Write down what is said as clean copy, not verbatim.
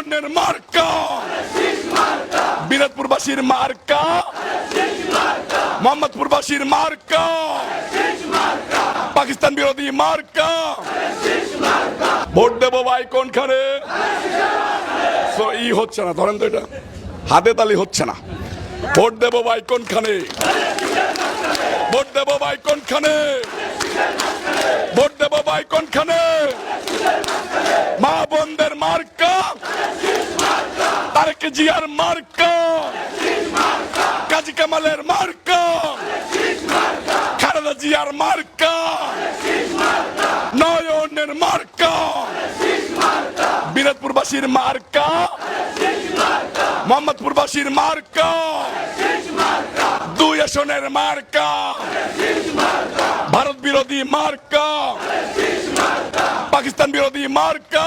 নয়নের মার্কা বিরাটপুরবাসীর মার্কা মোহাম্মদপুরবাসীর মার্কা পাকিস্তান বিরোধী মার্কা ভোট দেবো ভাই কোনখানে হচ্ছে না ধরেন তো এটা হাতে তালি হচ্ছে না ভোট দেবো ভাই কোনখানে ভোট দেবো ভাই কোনখানে ভোট দেবো ভাই কোনখানে মা বোনদের মার্কা তারেক জিয়ার মার্কা কাজী কামালের মার্কা খালেদা জিয়ার মার্কা নয়নের মার্কা বিরাটপুরবাসীর মার্কা মোহাম্মদপুরবাসীর মার্কা দুই আসনের মার্কা ভারত বিরোধী মার্কা পাকিস্তান বিরোধী মার্কা